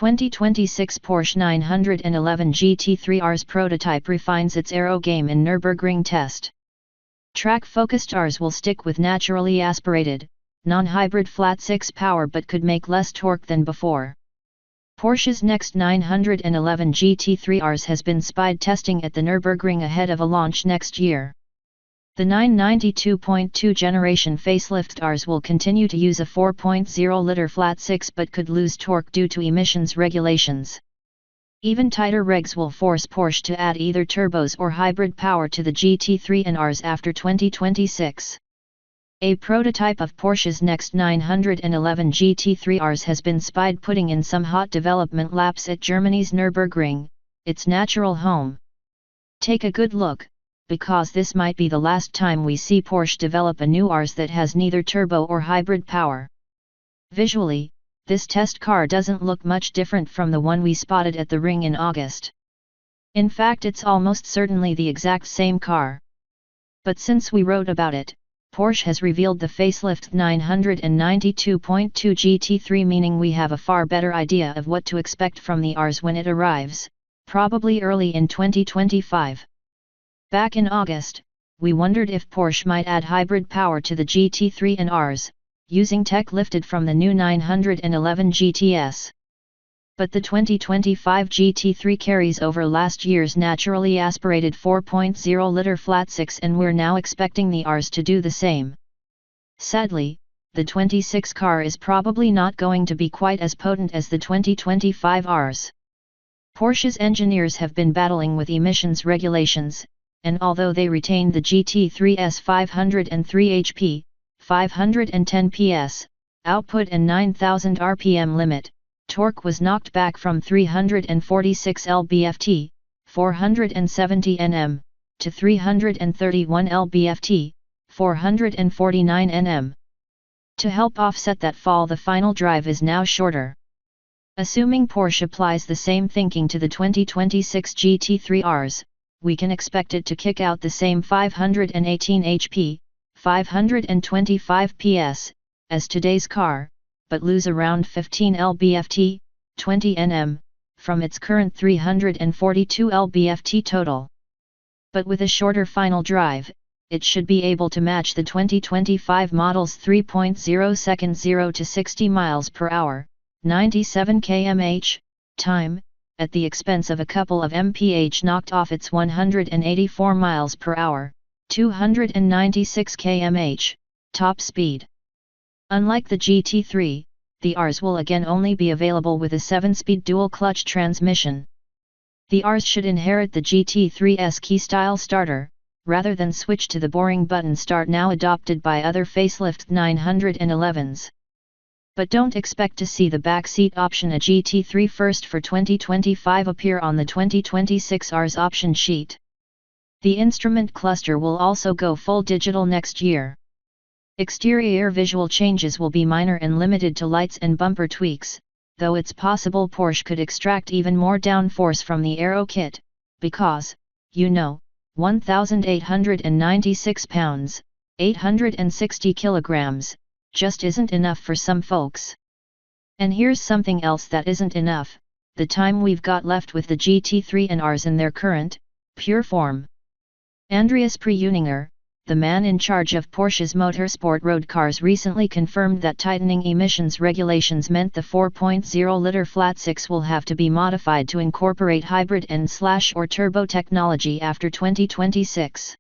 2026 Porsche 911 GT3 Rs prototype refines its aero game in Nürburgring test. Track-focused Rs will stick with naturally aspirated, non-hybrid flat-six power but could make less torque than before. Porsche's next 911 GT3 Rs has been spied testing at the Nürburgring ahead of a launch next year. The 992.2 generation facelift Rs will continue to use a 4.0-liter flat-six but could lose torque due to emissions regulations. Even tighter regs will force Porsche to add either turbos or hybrid power to the GT3 and Rs after 2026. A prototype of Porsche's next 911 GT3 Rs has been spied putting in some hot development laps at Germany's Nürburgring, its natural home. Take a good look, because this might be the last time we see Porsche develop a new Rs that has neither turbo or hybrid power. Visually, this test car doesn't look much different from the one we spotted at the ring in August. In fact, it's almost certainly the exact same car. But since we wrote about it, Porsche has revealed the facelift 992.2 GT3, meaning we have a far better idea of what to expect from the Rs when it arrives, probably early in 2025. Back in August, we wondered if Porsche might add hybrid power to the GT3 and Rs, using tech lifted from the new 911 GTS. But the 2025 GT3 carries over last year's naturally aspirated 4.0-liter flat-six, and we're now expecting the Rs to do the same. Sadly, the 26 car is probably not going to be quite as potent as the 2025 Rs. Porsche's engineers have been battling with emissions regulations, and although they retained the GT3's 503 HP, 510 PS, output and 9,000 RPM limit, torque was knocked back from 346 lb-ft, 470 Nm, to 331 lb-ft, 449 Nm. To help offset that fall, the final drive is now shorter. Assuming Porsche applies the same thinking to the 2026 GT3 Rs, we can expect it to kick out the same 518 HP, 525 PS, as today's car, but lose around 15 lb-ft, 20 Nm, from its current 342 lb-ft total. But with a shorter final drive, it should be able to match the 2025 model's 3.0 second 0 to 60 miles per hour, 97 km/h, time, at the expense of a couple of mph knocked off its 184 miles per hour, 296 km/h, top speed. Unlike the GT3, the Rs will again only be available with a 7-speed dual-clutch transmission. The Rs should inherit the GT3's key-style starter, rather than switch to the boring button start now adopted by other facelift 911s. But don't expect to see the backseat option a GT3 first for 2025 appear on the 2026 Rs option sheet. The instrument cluster will also go full digital next year. Exterior visual changes will be minor and limited to lights and bumper tweaks, though it's possible Porsche could extract even more downforce from the aero kit, because, 1,896 pounds, 860 kilograms, just isn't enough for some folks. And here's something else that isn't enough: the time we've got left with the GT3 and Rs in their current, pure form. Andreas Preuninger, the man in charge of Porsche's motorsport road cars, recently confirmed that tightening emissions regulations meant the 4.0-liter flat-six will have to be modified to incorporate hybrid and/or turbo technology after 2026.